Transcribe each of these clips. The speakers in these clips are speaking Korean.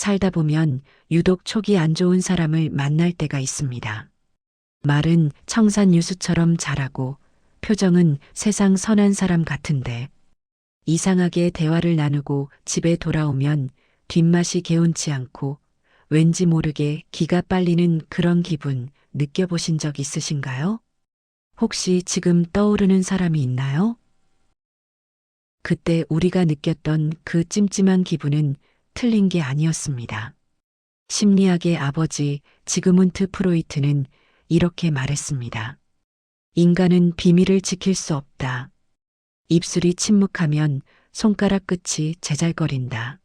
살다 보면 유독 촉이 안 좋은 사람을 만날 때가 있습니다. 말은 청산유수처럼 잘하고 표정은 세상 선한 사람 같은데 이상하게 대화를 나누고 집에 돌아오면 뒷맛이 개운치 않고 왠지 모르게 기가 빨리는 그런 기분 느껴보신 적 있으신가요? 혹시 지금 떠오르는 사람이 있나요? 그때 우리가 느꼈던 그 찜찜한 기분은 틀린 게 아니었습니다. 심리학의 아버지 지그문트 프로이트는 이렇게 말했습니다. 인간은 비밀을 지킬 수 없다. 입술이 침묵하면 손가락 끝이 제잘거린다.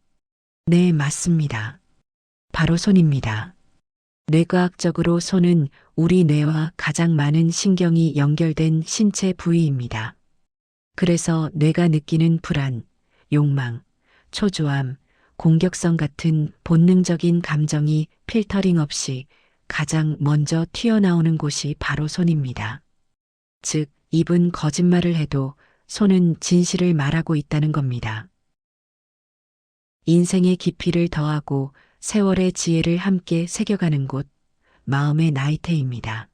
네, 맞습니다. 바로 손입니다. 뇌과학적으로 손은 우리 뇌와 가장 많은 신경이 연결된 신체 부위입니다. 그래서 뇌가 느끼는 불안, 욕망, 초조함, 공격성 같은 본능적인 감정이 필터링 없이 가장 먼저 튀어나오는 곳이 바로 손입니다. 즉, 입은 거짓말을 해도 손은 진실을 말하고 있다는 겁니다. 인생의 깊이를 더하고 세월의 지혜를 함께 새겨가는 곳, 마음의 나이테입니다.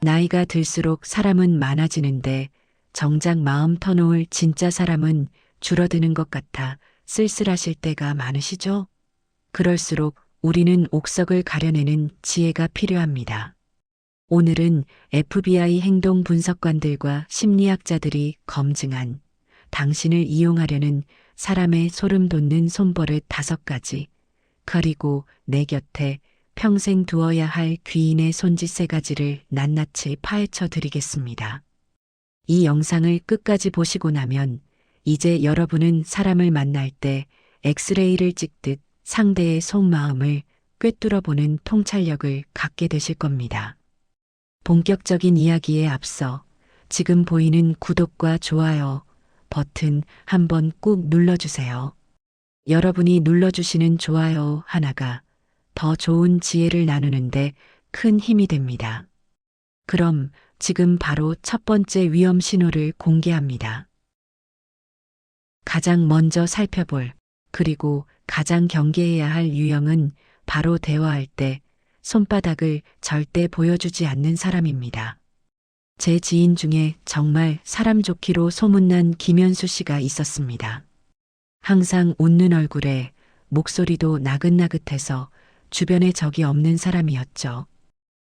나이가 들수록 사람은 많아지는데 정작 마음 터놓을 진짜 사람은 줄어드는 것 같아 쓸쓸하실 때가 많으시죠? 그럴수록 우리는 옥석을 가려내는 지혜가 필요합니다. 오늘은 FBI 행동 분석관들과 심리학자들이 검증한 당신을 이용하려는 사람의 소름 돋는 손버릇 5가지, 그리고 내 곁에 평생 두어야 할 귀인의 손짓 3가지를 낱낱이 파헤쳐 드리겠습니다. 이 영상을 끝까지 보시고 나면 이제 여러분은 사람을 만날 때 엑스레이를 찍듯 상대의 속마음을 꿰뚫어 보는 통찰력을 갖게 되실 겁니다. 본격적인 이야기에 앞서 지금 보이는 구독과 좋아요 버튼 한번 꾹 눌러주세요. 여러분이 눌러주시는 좋아요 하나가 더 좋은 지혜를 나누는데 큰 힘이 됩니다. 그럼 지금 바로 첫 번째 위험 신호를 공개합니다. 가장 먼저 살펴볼, 그리고 가장 경계해야 할 유형은 바로 대화할 때 손바닥을 절대 보여주지 않는 사람입니다. 제 지인 중에 정말 사람 좋기로 소문난 김현수 씨가 있었습니다. 항상 웃는 얼굴에 목소리도 나긋나긋해서 주변에 적이 없는 사람이었죠.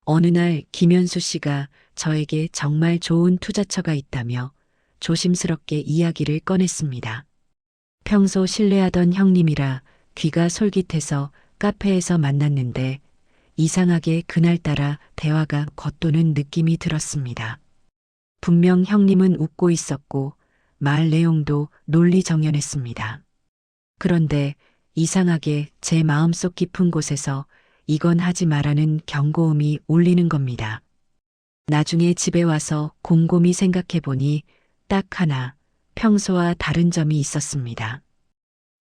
어느 날 김현수 씨가 저에게 정말 좋은 투자처가 있다며 조심스럽게 이야기를 꺼냈습니다. 평소 신뢰하던 형님이라 귀가 솔깃해서 카페에서 만났는데 이상하게 그날따라 대화가 겉도는 느낌이 들었습니다. 분명 형님은 웃고 있었고 말 내용도 논리정연했습니다. 그런데 이상하게 제 마음속 깊은 곳에서 이건 하지 말라는 경고음이 울리는 겁니다. 나중에 집에 와서 곰곰이 생각해 보니 딱 하나 평소와 다른 점이 있었습니다.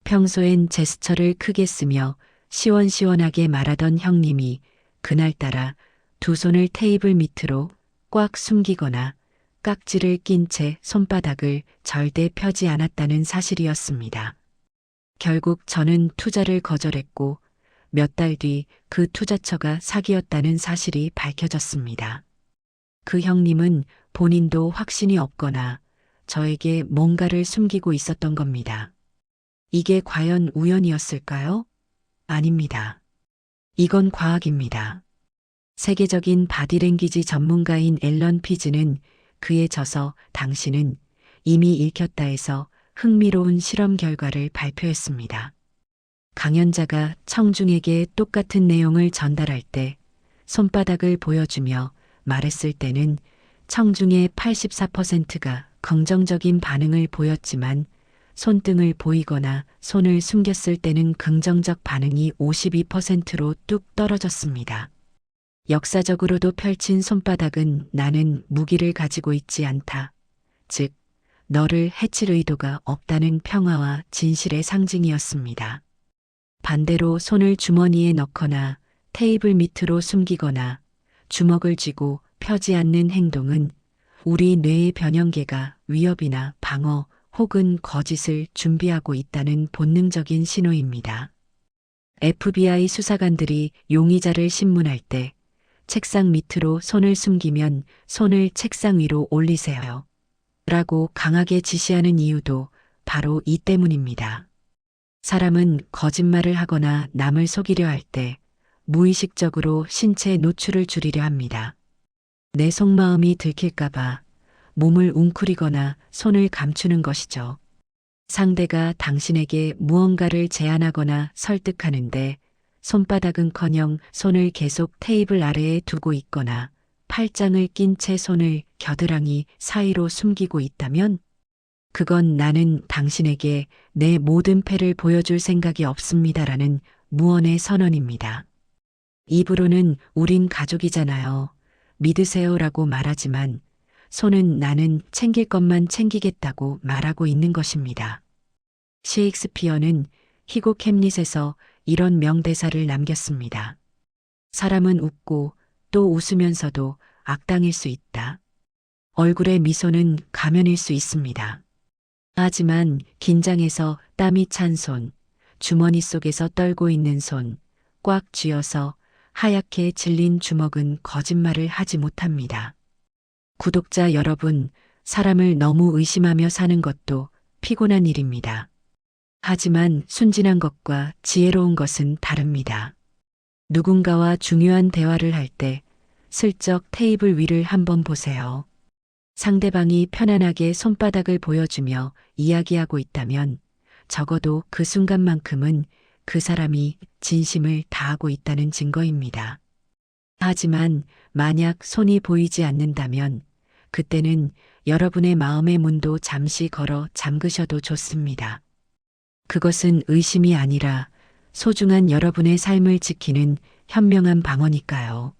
평소엔 제스처를 크게 쓰며 시원시원하게 말하던 형님이 그날따라 두 손을 테이블 밑으로 꽉 숨기거나 깍지를 낀 채 손바닥을 절대 펴지 않았다는 사실이었습니다. 결국 저는 투자를 거절했고 몇 달 뒤 그 투자처가 사기였다는 사실이 밝혀졌습니다. 그 형님은 본인도 확신이 없거나 저에게 뭔가를 숨기고 있었던 겁니다. 이게 과연 우연이었을까요? 아닙니다. 이건 과학입니다. 세계적인 바디랭귀지 전문가인 앨런 피즈는 그에 져서 당신은 이미 읽혔다에서 흥미로운 실험 결과를 발표했습니다. 강연자가 청중에게 똑같은 내용을 전달할 때 손바닥을 보여주며 말했을 때는 청중의 84%가 긍정적인 반응을 보였지만 손등을 보이거나 손을 숨겼을 때는 긍정적 반응이 52%로 뚝 떨어졌습니다. 역사적으로도 펼친 손바닥은 나는 무기를 가지고 있지 않다. 즉, 너를 해칠 의도가 없다는 평화와 진실의 상징이었습니다. 반대로 손을 주머니에 넣거나 테이블 밑으로 숨기거나 주먹을 쥐고 펴지 않는 행동은 우리 뇌의 변형계가 위협이나 방어 혹은 거짓을 준비하고 있다는 본능적인 신호입니다. FBI 수사관들이 용의자를 신문할 때 책상 밑으로 손을 숨기면 손을 책상 위로 올리세요. 라고 강하게 지시하는 이유도 바로 이 때문입니다. 사람은 거짓말을 하거나 남을 속이려 할 때 무의식적으로 신체 노출을 줄이려 합니다. 내 속마음이 들킬까봐 몸을 웅크리거나 손을 감추는 것이죠. 상대가 당신에게 무언가를 제안하거나 설득하는데 손바닥은커녕 손을 계속 테이블 아래에 두고 있거나 팔짱을 낀 채 손을 겨드랑이 사이로 숨기고 있다면 그건 나는 당신에게 내 모든 패를 보여줄 생각이 없습니다라는 무언의 선언입니다. 입으로는 우린 가족이잖아요. 믿으세요라고 말하지만 손은 나는 챙길 것만 챙기겠다고 말하고 있는 것입니다. 셰익스피어는 희곡 햄릿에서 이런 명대사를 남겼습니다. 사람은 웃고 또 웃으면서도 악당일 수 있다. 얼굴의 미소는 가면일 수 있습니다. 하지만 긴장해서 땀이 찬 손, 주머니 속에서 떨고 있는 손, 꽉 쥐어서 하얗게 질린 주먹은 거짓말을 하지 못합니다. 구독자 여러분, 사람을 너무 의심하며 사는 것도 피곤한 일입니다. 하지만 순진한 것과 지혜로운 것은 다릅니다. 누군가와 중요한 대화를 할 때 슬쩍 테이블 위를 한번 보세요. 상대방이 편안하게 손바닥을 보여주며 이야기하고 있다면 적어도 그 순간만큼은 그 사람이 진심을 다하고 있다는 증거입니다. 하지만 만약 손이 보이지 않는다면 그때는 여러분의 마음의 문도 잠시 걸어 잠그셔도 좋습니다. 그것은 의심이 아니라 소중한 여러분의 삶을 지키는 현명한 방어니까요.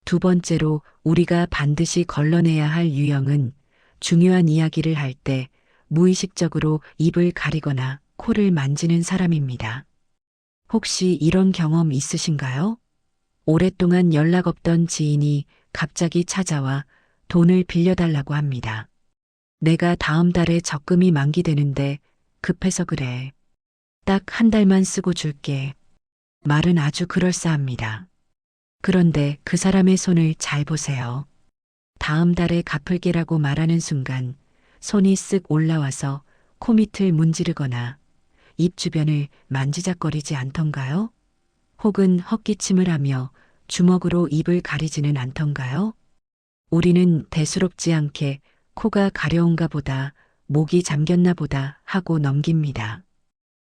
두 번째로 우리가 반드시 걸러내야 할 유형은 중요한 이야기를 할 때 무의식적으로 입을 가리거나 코를 만지는 사람입니다. 혹시 이런 경험 있으신가요? 오랫동안 연락 없던 지인이 갑자기 찾아와 돈을 빌려달라고 합니다. 내가 다음 달에 적금이 만기되는데 급해서 그래. 딱 한 달만 쓰고 줄게. 말은 아주 그럴싸합니다. 그런데 그 사람의 손을 잘 보세요. 다음 달에 갚을게라고 말하는 순간 손이 쓱 올라와서 코밑을 문지르거나 입 주변을 만지작거리지 않던가요? 혹은 헛기침을 하며 주먹으로 입을 가리지는 않던가요? 우리는 대수롭지 않게 코가 가려운가 보다, 목이 잠겼나 보다 하고 넘깁니다.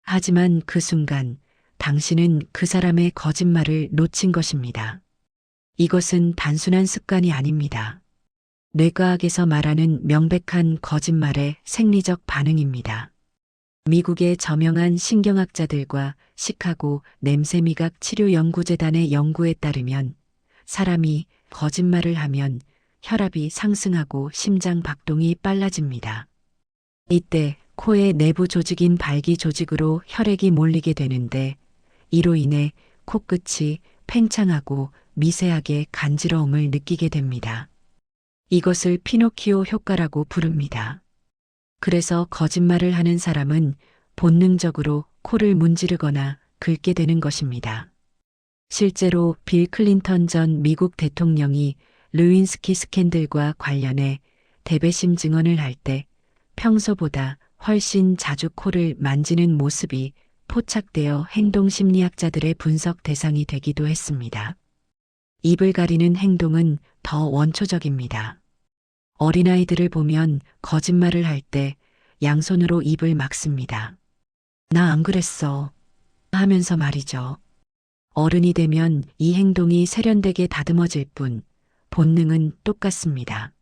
하지만 그 순간 당신은 그 사람의 거짓말을 놓친 것입니다. 이것은 단순한 습관이 아닙니다. 뇌과학에서 말하는 명백한 거짓말의 생리적 반응입니다. 미국의 저명한 신경학자들과 시카고 냄새미각 치료연구재단의 연구에 따르면 사람이 거짓말을 하면 혈압이 상승하고 심장 박동이 빨라집니다. 이때 코의 내부 조직인 발기 조직으로 혈액이 몰리게 되는데 이로 인해 코끝이 팽창하고 미세하게 간지러움을 느끼게 됩니다. 이것을 피노키오 효과라고 부릅니다. 그래서 거짓말을 하는 사람은 본능적으로 코를 문지르거나 긁게 되는 것입니다. 실제로 빌 클린턴 전 미국 대통령이 르윈스키 스캔들과 관련해 대배심 증언을 할 때 평소보다 훨씬 자주 코를 만지는 모습이 포착되어 행동심리학자들의 분석 대상이 되기도 했습니다. 입을 가리는 행동은 더 원초적입니다. 어린아이들을 보면 거짓말을 할 때 양손으로 입을 막습니다. 나 안 그랬어 하면서 말이죠. 어른이 되면 이 행동이 세련되게 다듬어질 뿐 본능은 똑같습니다.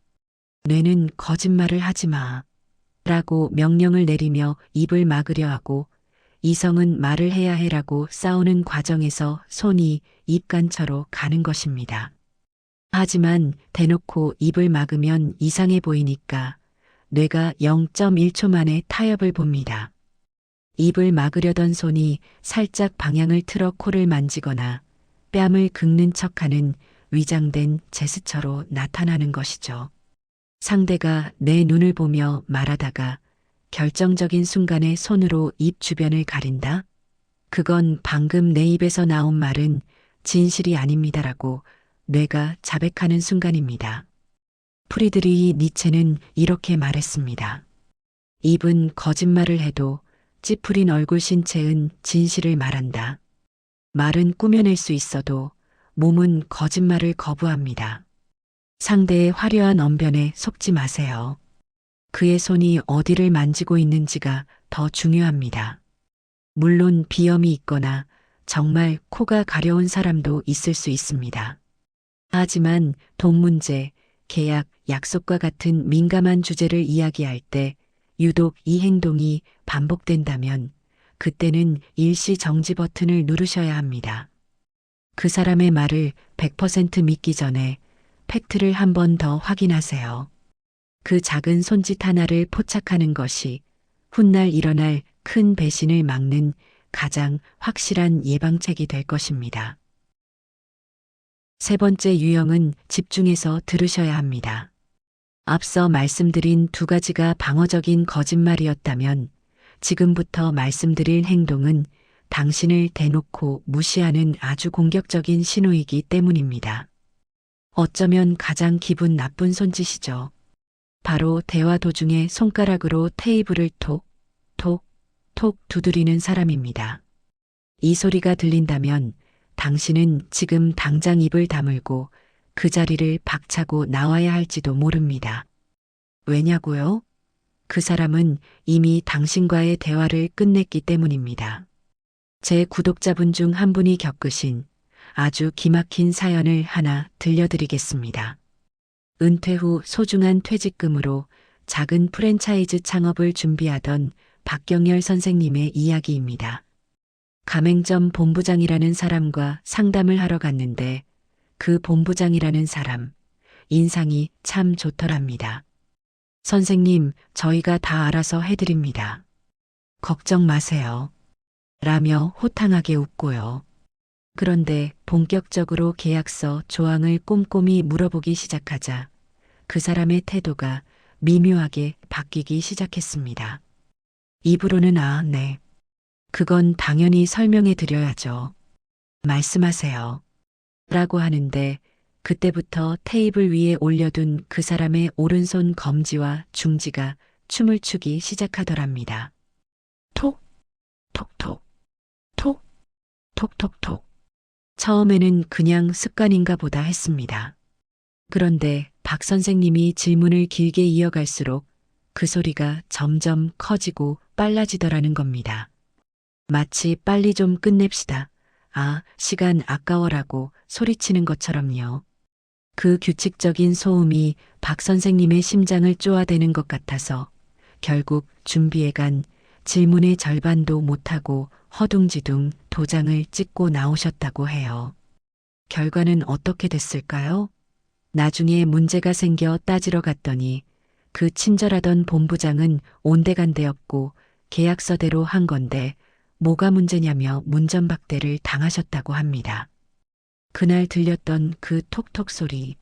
뇌는 거짓말을 하지 마 라고 명령을 내리며 입을 막으려 하고 이성은 말을 해야 해라고 싸우는 과정에서 손이 입 근처로 가는 것입니다. 하지만 대놓고 입을 막으면 이상해 보이니까 뇌가 0.1초 만에 타협을 봅니다. 입을 막으려던 손이 살짝 방향을 틀어 코를 만지거나 뺨을 긁는 척하는 위장된 제스처로 나타나는 것이죠. 상대가 내 눈을 보며 말하다가 결정적인 순간에 손으로 입 주변을 가린다? 그건 방금 내 입에서 나온 말은 진실이 아닙니다라고 뇌가 자백하는 순간입니다. 프리드리히 니체는 이렇게 말했습니다. 입은 거짓말을 해도 찌푸린 얼굴 신체은 진실을 말한다. 말은 꾸며낼 수 있어도 몸은 거짓말을 거부합니다. 상대의 화려한 언변에 속지 마세요. 그의 손이 어디를 만지고 있는지가 더 중요합니다. 물론 비염이 있거나 정말 코가 가려운 사람도 있을 수 있습니다. 하지만 돈 문제, 계약, 약속과 같은 민감한 주제를 이야기할 때 유독 이 행동이 반복된다면 그때는 일시 정지 버튼을 누르셔야 합니다. 그 사람의 말을 100% 믿기 전에 팩트를 한 번 더 확인하세요. 그 작은 손짓 하나를 포착하는 것이 훗날 일어날 큰 배신을 막는 가장 확실한 예방책이 될 것입니다. 세 번째 유형은 집중해서 들으셔야 합니다. 앞서 말씀드린 두 가지가 방어적인 거짓말이었다면 지금부터 말씀드릴 행동은 당신을 대놓고 무시하는 아주 공격적인 신호이기 때문입니다. 어쩌면 가장 기분 나쁜 손짓이죠. 바로 대화 도중에 손가락으로 테이블을 톡, 톡, 톡 두드리는 사람입니다. 이 소리가 들린다면 당신은 지금 당장 입을 다물고 그 자리를 박차고 나와야 할지도 모릅니다. 왜냐고요? 그 사람은 이미 당신과의 대화를 끝냈기 때문입니다. 제 구독자분 중 한 분이 겪으신 아주 기막힌 사연을 하나 들려드리겠습니다. 은퇴 후 소중한 퇴직금으로 작은 프랜차이즈 창업을 준비하던 박경열 선생님의 이야기입니다. 가맹점 본부장이라는 사람과 상담을 하러 갔는데 그 본부장이라는 사람, 인상이 참 좋더랍니다. 선생님, 저희가 다 알아서 해드립니다. 걱정 마세요. 라며 호탕하게 웃고요. 그런데 본격적으로 계약서 조항을 꼼꼼히 물어보기 시작하자 그 사람의 태도가 미묘하게 바뀌기 시작했습니다. 입으로는 네. 그건 당연히 설명해 드려야죠. 말씀하세요. 라고 하는데 그때부터 테이블 위에 올려둔 그 사람의 오른손 검지와 중지가 춤을 추기 시작하더랍니다. 톡, 톡톡, 톡, 톡톡톡. 처음에는 그냥 습관인가 보다 했습니다. 그런데 박 선생님이 질문을 길게 이어갈수록 그 소리가 점점 커지고 빨라지더라는 겁니다. 마치 빨리 좀 끝냅시다. 시간 아까워라고 소리치는 것처럼요. 그 규칙적인 소음이 박 선생님의 심장을 쪼아대는 것 같아서 결국 준비해간 질문의 절반도 못하고 허둥지둥 도장을 찍고 나오셨다고 해요. 결과는 어떻게 됐을까요? 나중에 문제가 생겨 따지러 갔더니 그 친절하던 본부장은 온데간데없고 계약서대로 한 건데 뭐가 문제냐며 문전박대를 당하셨다고 합니다. 그날 들렸던 그 톡톡 소리,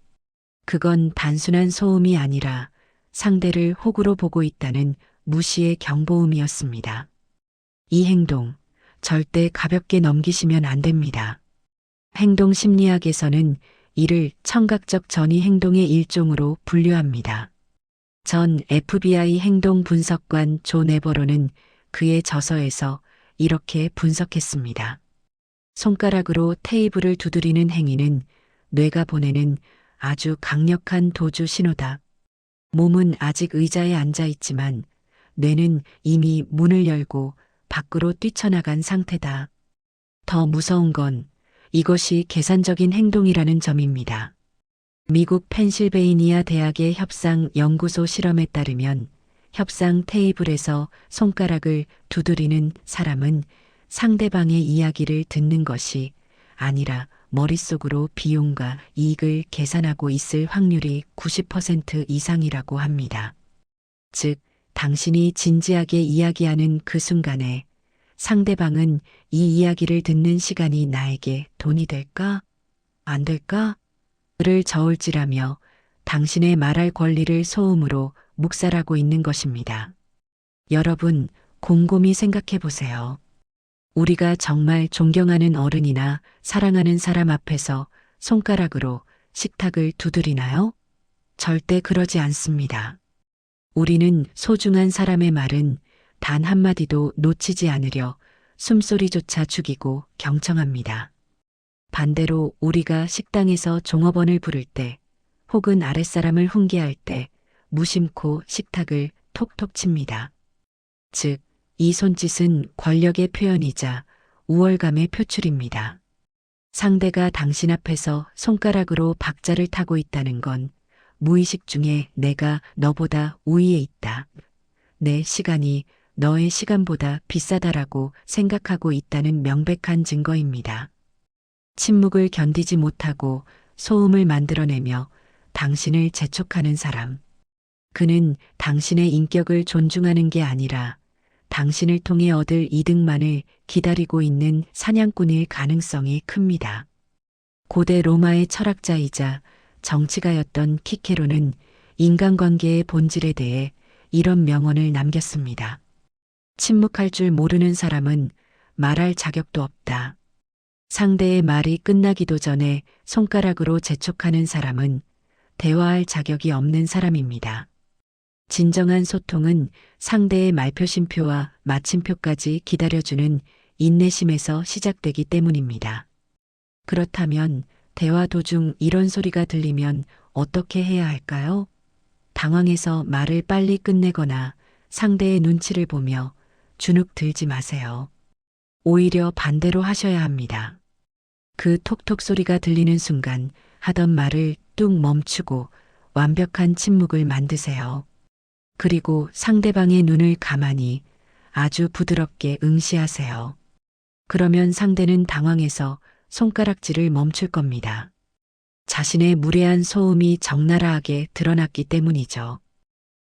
그건 단순한 소음이 아니라 상대를 호구로 보고 있다는 무시의 경보음이었습니다. 이 행동 절대 가볍게 넘기시면 안 됩니다. 행동 심리학에서는 이를 청각적 전이 행동의 일종으로 분류합니다. 전 FBI 행동 분석관 존 에버로는 그의 저서에서 이렇게 분석했습니다. 손가락으로 테이블을 두드리는 행위는 뇌가 보내는 아주 강력한 도주 신호다. 몸은 아직 의자에 앉아 있지만 뇌는 이미 문을 열고 밖으로 뛰쳐나간 상태다. 더 무서운 건 이것이 계산적인 행동이라는 점입니다. 미국 펜실베이니아 대학의 협상 연구소 실험에 따르면 협상 테이블에서 손가락을 두드리는 사람은 상대방의 이야기를 듣는 것이 아니라 머릿속으로 비용과 이익을 계산하고 있을 확률이 90% 이상이라고 합니다. 즉, 당신이 진지하게 이야기하는 그 순간에 상대방은 이 이야기를 듣는 시간이 나에게 돈이 될까? 안 될까? 를 저울질하며 당신의 말할 권리를 소음으로 묵살하고 있는 것입니다. 여러분, 곰곰이 생각해 보세요. 우리가 정말 존경하는 어른이나 사랑하는 사람 앞에서 손가락으로 식탁을 두드리나요? 절대 그러지 않습니다. 우리는 소중한 사람의 말은 단 한마디도 놓치지 않으려 숨소리조차 죽이고 경청합니다. 반대로 우리가 식당에서 종업원을 부를 때 혹은 아랫사람을 훈계할 때 무심코 식탁을 톡톡 칩니다. 즉, 이 손짓은 권력의 표현이자 우월감의 표출입니다. 상대가 당신 앞에서 손가락으로 박자를 타고 있다는 건 무의식 중에 내가 너보다 우위에 있다. 내 시간이 너의 시간보다 비싸다라고 생각하고 있다는 명백한 증거입니다. 침묵을 견디지 못하고 소음을 만들어내며 당신을 재촉하는 사람. 그는 당신의 인격을 존중하는 게 아니라 당신을 통해 얻을 이득만을 기다리고 있는 사냥꾼일 가능성이 큽니다. 고대 로마의 철학자이자 정치가였던 키케로는 인간관계의 본질에 대해 이런 명언을 남겼습니다. 침묵할 줄 모르는 사람은 말할 자격도 없다. 상대의 말이 끝나기도 전에 손가락으로 재촉하는 사람은 대화할 자격이 없는 사람입니다. 진정한 소통은 상대의 말표심표와 마침표까지 기다려주는 인내심에서 시작되기 때문입니다. 그렇다면 대화 도중 이런 소리가 들리면 어떻게 해야 할까요? 당황해서 말을 빨리 끝내거나 상대의 눈치를 보며 주눅 들지 마세요. 오히려 반대로 하셔야 합니다. 그 톡톡 소리가 들리는 순간 하던 말을 뚝 멈추고 완벽한 침묵을 만드세요. 그리고 상대방의 눈을 가만히 아주 부드럽게 응시하세요. 그러면 상대는 당황해서 손가락질을 멈출 겁니다. 자신의 무례한 소음이 적나라하게 드러났기 때문이죠.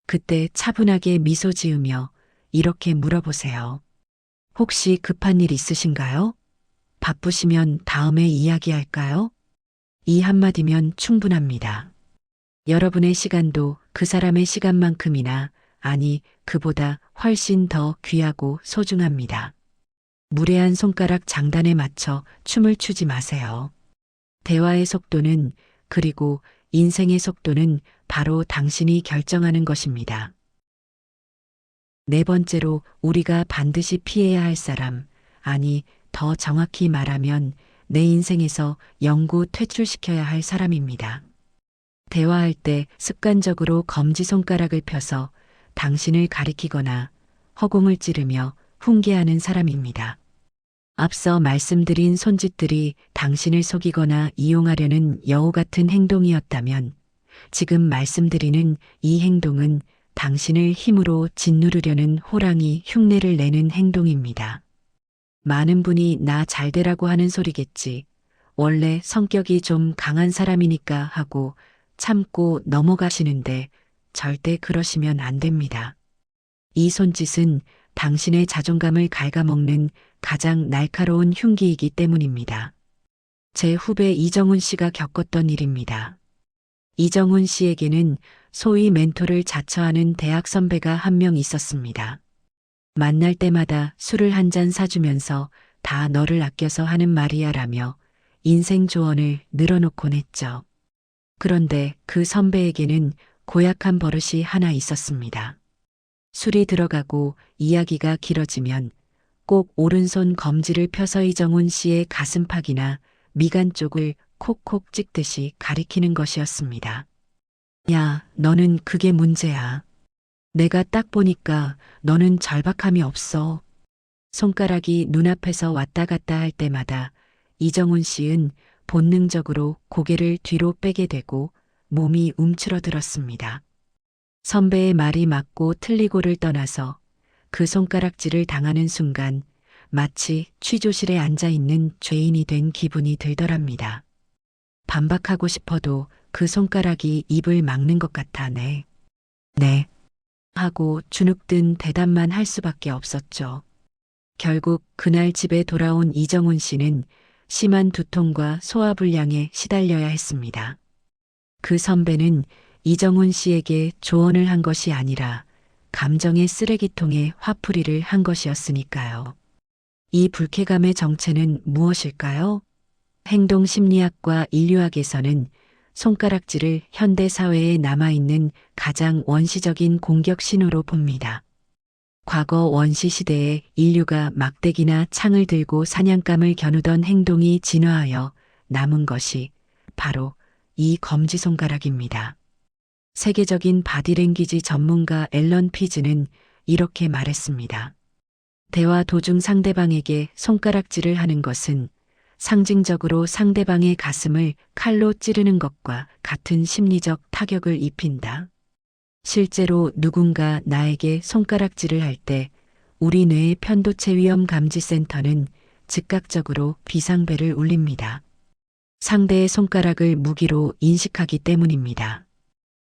그때 차분하게 미소 지으며 이렇게 물어보세요. 혹시 급한 일 있으신가요? 바쁘시면 다음에 이야기할까요? 이 한마디면 충분합니다. 여러분의 시간도 그 사람의 시간만큼이나, 아니, 그보다 훨씬 더 귀하고 소중합니다. 무례한 손가락 장단에 맞춰 춤을 추지 마세요. 대화의 속도는, 그리고 인생의 속도는 바로 당신이 결정하는 것입니다. 네 번째로 우리가 반드시 피해야 할 사람, 아니, 더 정확히 말하면 내 인생에서 영구 퇴출시켜야 할 사람입니다. 대화할 때 습관적으로 검지손가락을 펴서 당신을 가리키거나 허공을 찌르며 훈계하는 사람입니다. 앞서 말씀드린 손짓들이 당신을 속이거나 이용하려는 여우 같은 행동이었다면 지금 말씀드리는 이 행동은 당신을 힘으로 짓누르려는 호랑이 흉내를 내는 행동입니다. 많은 분이 나 잘되라고 하는 소리겠지. 원래 성격이 좀 강한 사람이니까 하고 참고 넘어가시는데 절대 그러시면 안 됩니다. 이 손짓은 당신의 자존감을 갉아먹는 가장 날카로운 흉기이기 때문입니다. 제 후배 이정훈 씨가 겪었던 일입니다. 이정훈 씨에게는 소위 멘토를 자처하는 대학 선배가 한 명 있었습니다. 만날 때마다 술을 한 잔 사주면서 다 너를 아껴서 하는 말이야 라며 인생 조언을 늘어놓곤 했죠. 그런데 그 선배에게는 고약한 버릇이 하나 있었습니다. 술이 들어가고 이야기가 길어지면 꼭 오른손 검지를 펴서 이정훈 씨의 가슴팍이나 미간 쪽을 콕콕 찍듯이 가리키는 것이었습니다. 야, 너는 그게 문제야. 내가 딱 보니까 너는 절박함이 없어. 손가락이 눈앞에서 왔다 갔다 할 때마다 이정훈 씨는 본능적으로 고개를 뒤로 빼게 되고 몸이 움츠러들었습니다. 선배의 말이 맞고 틀리고를 떠나서 그 손가락질을 당하는 순간 마치 취조실에 앉아 있는 죄인이 된 기분이 들더랍니다. 반박하고 싶어도 그 손가락이 입을 막는 것 같아 네. 하고 주눅든 대답만 할 수밖에 없었죠. 결국 그날 집에 돌아온 이정훈 씨는 심한 두통과 소화불량에 시달려야 했습니다. 그 선배는 이정훈 씨에게 조언을 한 것이 아니라 감정의 쓰레기통에 화풀이를 한 것이었으니까요. 이 불쾌감의 정체는 무엇일까요? 행동심리학과 인류학에서는 손가락질을 현대 사회에 남아있는 가장 원시적인 공격 신호로 봅니다. 과거 원시 시대에 인류가 막대기나 창을 들고 사냥감을 겨누던 행동이 진화하여 남은 것이 바로 이 검지손가락입니다. 세계적인 바디랭귀지 전문가 앨런 피즈는 이렇게 말했습니다. 대화 도중 상대방에게 손가락질을 하는 것은 상징적으로 상대방의 가슴을 칼로 찌르는 것과 같은 심리적 타격을 입힌다. 실제로 누군가 나에게 손가락질을 할 때 우리 뇌의 편도체 위험 감지 센터는 즉각적으로 비상벨을 울립니다. 상대의 손가락을 무기로 인식하기 때문입니다.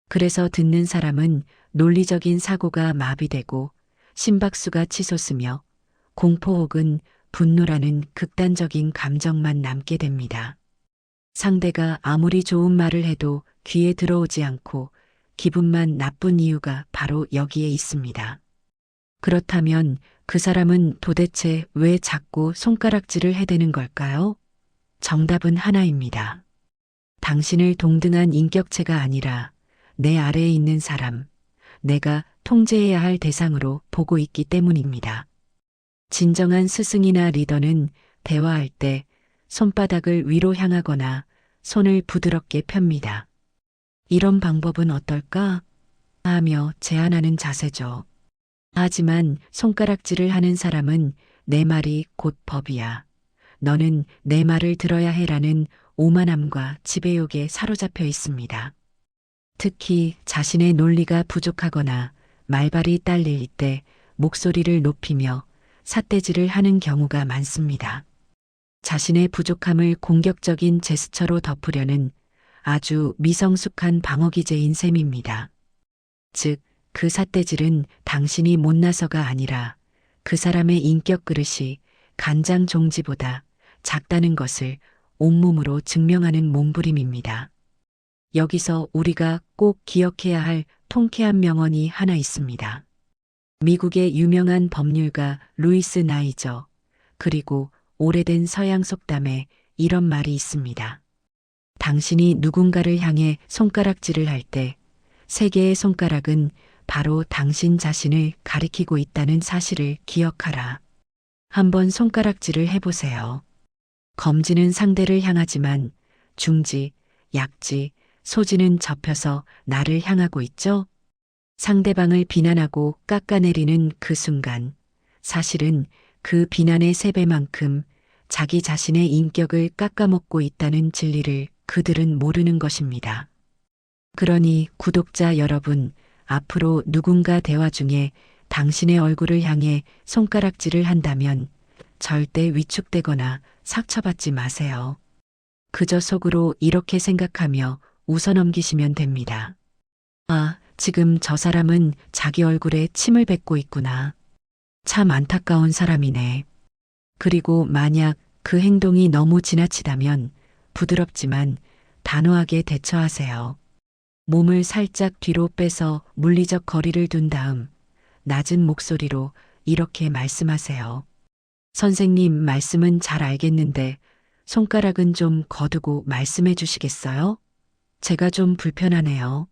그래서 듣는 사람은 논리적인 사고가 마비되고 심박수가 치솟으며 공포 혹은 분노라는 극단적인 감정만 남게 됩니다. 상대가 아무리 좋은 말을 해도 귀에 들어오지 않고 기분만 나쁜 이유가 바로 여기에 있습니다. 그렇다면 그 사람은 도대체 왜 자꾸 손가락질을 해대는 걸까요? 정답은 하나입니다. 당신을 동등한 인격체가 아니라 내 아래에 있는 사람, 내가 통제해야 할 대상으로 보고 있기 때문입니다. 진정한 스승이나 리더는 대화할 때 손바닥을 위로 향하거나 손을 부드럽게 펴니다. 이런 방법은 어떨까? 하며 제안하는 자세죠. 하지만 손가락질을 하는 사람은 내 말이 곧 법이야. 너는 내 말을 들어야 해라는 오만함과 지배욕에 사로잡혀 있습니다. 특히 자신의 논리가 부족하거나 말발이 딸릴 때 목소리를 높이며 삿대질을 하는 경우가 많습니다. 자신의 부족함을 공격적인 제스처로 덮으려는 아주 미성숙한 방어기제인 셈입니다. 즉, 그 삿대질은 당신이 못나서가 아니라 그 사람의 인격 그릇이 간장 종지보다 작다는 것을 온몸으로 증명하는 몸부림입니다. 여기서 우리가 꼭 기억해야 할 통쾌한 명언이 하나 있습니다. 미국의 유명한 법률가 루이스 나이저, 그리고 오래된 서양 속담에 이런 말이 있습니다. 당신이 누군가를 향해 손가락질을 할 때 세 개의 손가락은 바로 당신 자신을 가리키고 있다는 사실을 기억하라. 한번 손가락질을 해보세요. 검지는 상대를 향하지만 중지, 약지, 소지는 접혀서 나를 향하고 있죠? 상대방을 비난하고 깎아내리는 그 순간, 사실은 그 비난의 3배만큼 자기 자신의 인격을 깎아먹고 있다는 진리를 그들은 모르는 것입니다. 그러니 구독자 여러분, 앞으로 누군가 대화 중에 당신의 얼굴을 향해 손가락질을 한다면 절대 위축되거나 상처받지 마세요. 그저 속으로 이렇게 생각하며 웃어넘기시면 됩니다. 아, 지금 저 사람은 자기 얼굴에 침을 뱉고 있구나. 참 안타까운 사람이네. 그리고 만약 그 행동이 너무 지나치다면 부드럽지만 단호하게 대처하세요. 몸을 살짝 뒤로 빼서 물리적 거리를 둔 다음 낮은 목소리로 이렇게 말씀하세요. 선생님, 말씀은 잘 알겠는데 손가락은 좀 거두고 말씀해 주시겠어요? 제가 좀 불편하네요.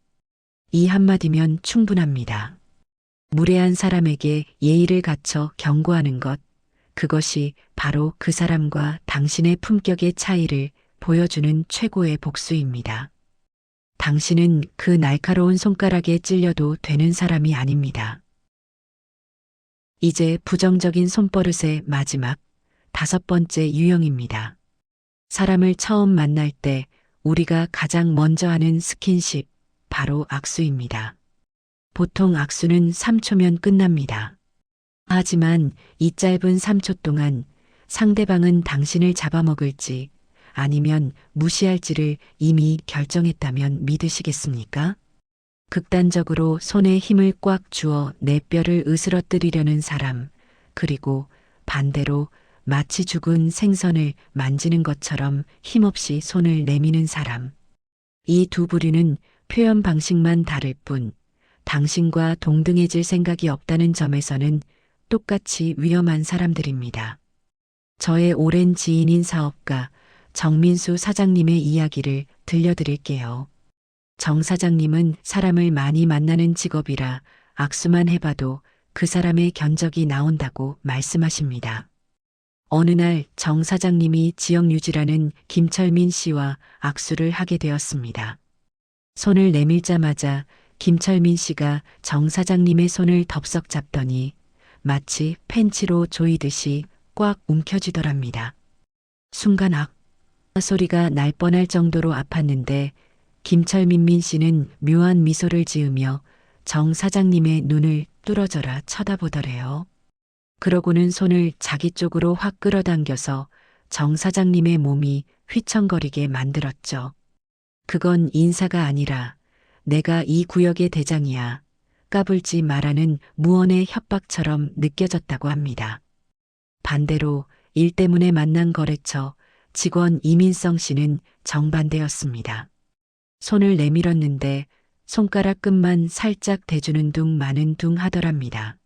이 한마디면 충분합니다. 무례한 사람에게 예의를 갖춰 경고하는 것, 그것이 바로 그 사람과 당신의 품격의 차이를 보여주는 최고의 복수입니다. 당신은 그 날카로운 손가락에 찔려도 되는 사람이 아닙니다. 이제 부정적인 손버릇의 마지막 5번째 유형입니다. 사람을 처음 만날 때 우리가 가장 먼저 하는 스킨십, 바로 악수입니다. 보통 악수는 3초면 끝납니다. 하지만 이 짧은 3초 동안 상대방은 당신을 잡아먹을지 아니면 무시할지를 이미 결정했다면 믿으시겠습니까? 극단적으로 손에 힘을 꽉 주어 내 뼈를 으스러뜨리려는 사람, 그리고 반대로 마치 죽은 생선을 만지는 것처럼 힘없이 손을 내미는 사람. 이 두 부류는 표현 방식만 다를 뿐 당신과 동등해질 생각이 없다는 점에서는 똑같이 위험한 사람들입니다. 저의 오랜 지인인 사업가 정민수 사장님의 이야기를 들려드릴게요. 정 사장님은 사람을 많이 만나는 직업이라 악수만 해봐도 그 사람의 견적이 나온다고 말씀하십니다. 어느 날 정 사장님이 지역 유지라는 김철민 씨와 악수를 하게 되었습니다. 손을 내밀자마자 김철민 씨가 정 사장님의 손을 덥석 잡더니 마치 팬치로 조이듯이 꽉 움켜쥐더랍니다. 순간 소리가 날 뻔할 정도로 아팠는데 김철민 씨는 묘한 미소를 지으며 정 사장님의 눈을 뚫어져라 쳐다보더래요. 그러고는 손을 자기 쪽으로 확 끌어당겨서 정 사장님의 몸이 휘청거리게 만들었죠. 그건 인사가 아니라 내가 이 구역의 대장이야. 까불지 말라는 무언의 협박처럼 느껴졌다고 합니다. 반대로 일 때문에 만난 거래처 직원 이민성 씨는 정반대였습니다. 손을 내밀었는데 손가락 끝만 살짝 대주는 둥 마는 둥 하더랍니다.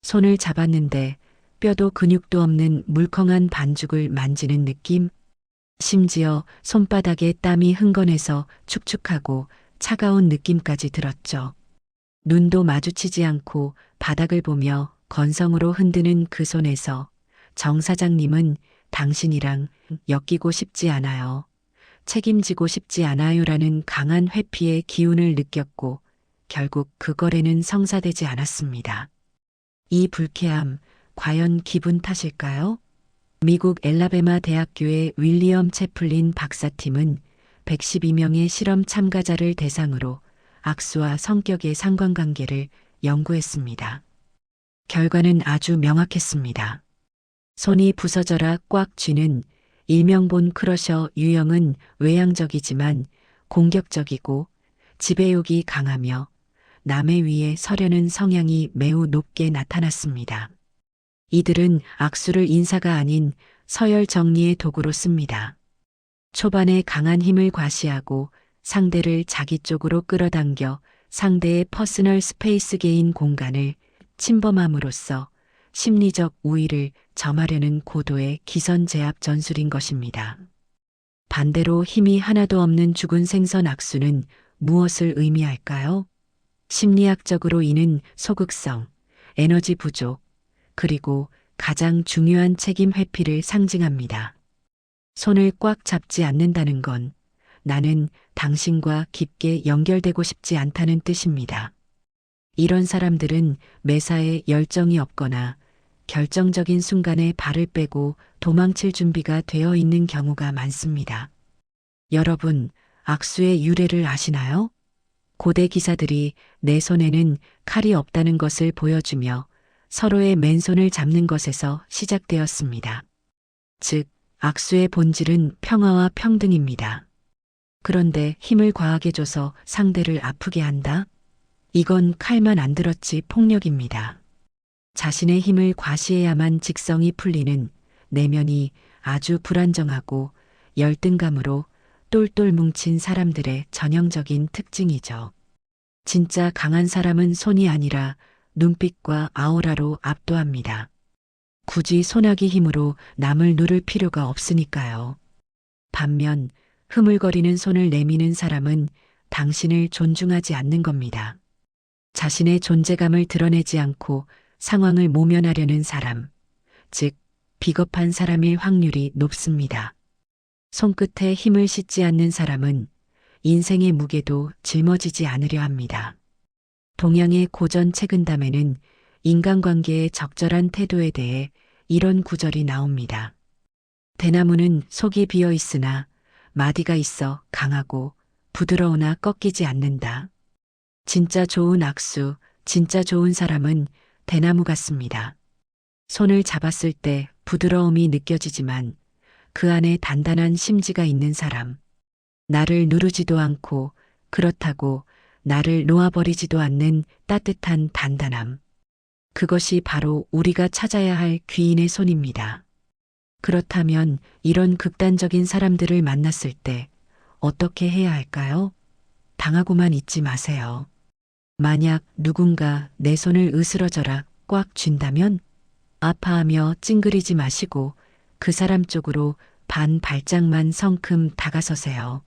손을 잡았는데 뼈도 근육도 없는 물컹한 반죽을 만지는 느낌? 심지어 손바닥에 땀이 흥건해서 축축하고 차가운 느낌까지 들었죠. 눈도 마주치지 않고 바닥을 보며 건성으로 흔드는 그 손에서 정 사장님은 당신이랑 엮이고 싶지 않아요. 책임지고 싶지 않아요라는 강한 회피의 기운을 느꼈고 결국 그 거래는 성사되지 않았습니다. 이 불쾌함, 과연 기분 탓일까요? 미국 엘라베마 대학교의 윌리엄 채플린 박사팀은 112명의 실험 참가자를 대상으로 악수와 성격의 상관관계를 연구했습니다. 결과는 아주 명확했습니다. 손이 부서져라 꽉 쥐는 일명 본 크러셔 유형은 외향적이지만 공격적이고 지배욕이 강하며 남의 위에 서려는 성향이 매우 높게 나타났습니다. 이들은 악수를 인사가 아닌 서열 정리의 도구로 씁니다. 초반에 강한 힘을 과시하고 상대를 자기 쪽으로 끌어당겨 상대의 퍼스널 스페이스 개인 공간을 침범함으로써 심리적 우위를 점하려는 고도의 기선 제압 전술인 것입니다. 반대로 힘이 하나도 없는 죽은 생선 악수는 무엇을 의미할까요? 심리학적으로 이는 소극성, 에너지 부족, 그리고 가장 중요한 책임 회피를 상징합니다. 손을 꽉 잡지 않는다는 건 나는 당신과 깊게 연결되고 싶지 않다는 뜻입니다. 이런 사람들은 매사에 열정이 없거나 결정적인 순간에 발을 빼고 도망칠 준비가 되어 있는 경우가 많습니다. 여러분, 악수의 유래를 아시나요? 고대 기사들이 내 손에는 칼이 없다는 것을 보여주며 서로의 맨손을 잡는 것에서 시작되었습니다. 즉, 악수의 본질은 평화와 평등입니다. 그런데 힘을 과하게 줘서 상대를 아프게 한다? 이건 칼만 안 들었지 폭력입니다. 자신의 힘을 과시해야만 직성이 풀리는 내면이 아주 불안정하고 열등감으로 똘똘 뭉친 사람들의 전형적인 특징이죠. 진짜 강한 사람은 손이 아니라 눈빛과 아우라로 압도합니다. 굳이 손아귀 힘으로 남을 누를 필요가 없으니까요. 반면 흐물거리는 손을 내미는 사람은 당신을 존중하지 않는 겁니다. 자신의 존재감을 드러내지 않고 상황을 모면하려는 사람, 즉 비겁한 사람일 확률이 높습니다. 손끝에 힘을 싣지 않는 사람은 인생의 무게도 짊어지지 않으려 합니다. 동양의 고전 책은담에는 인간관계의 적절한 태도에 대해 이런 구절이 나옵니다. 대나무는 속이 비어 있으나 마디가 있어 강하고 부드러우나 꺾이지 않는다. 진짜 좋은 악수, 진짜 좋은 사람은 대나무 같습니다. 손을 잡았을 때 부드러움이 느껴지지만 그 안에 단단한 심지가 있는 사람. 나를 누르지도 않고 그렇다고 나를 놓아버리지도 않는 따뜻한 단단함. 그것이 바로 우리가 찾아야 할 귀인의 손입니다. 그렇다면 이런 극단적인 사람들을 만났을 때 어떻게 해야 할까요? 당하고만 있지 마세요. 만약 누군가 내 손을 으스러져라 꽉 쥔다면 아파하며 찡그리지 마시고 그 사람 쪽으로 반 발짝만 성큼 다가서세요.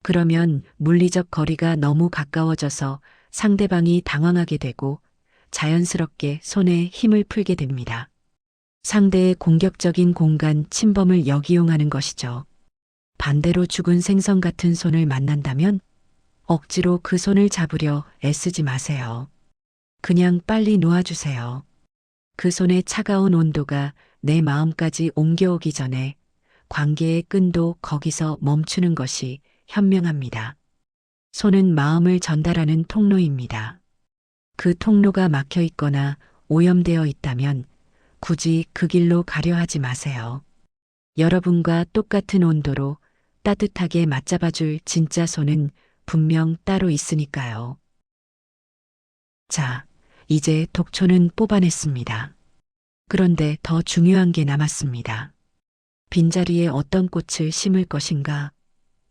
그러면 물리적 거리가 너무 가까워져서 상대방이 당황하게 되고 자연스럽게 손에 힘을 풀게 됩니다. 상대의 공격적인 공간 침범을 역이용하는 것이죠. 반대로 죽은 생선 같은 손을 만난다면 억지로 그 손을 잡으려 애쓰지 마세요. 그냥 빨리 놓아주세요. 그 손의 차가운 온도가 내 마음까지 옮겨오기 전에 관계의 끈도 거기서 멈추는 것이 현명합니다. 손은 마음을 전달하는 통로입니다. 그 통로가 막혀 있거나 오염되어 있다면 굳이 그 길로 가려 하지 마세요. 여러분과 똑같은 온도로 따뜻하게 맞잡아줄 진짜 손은 분명 따로 있으니까요. 자, 이제 독초는 뽑아냈습니다. 그런데 더 중요한 게 남았습니다. 빈자리에 어떤 꽃을 심을 것인가?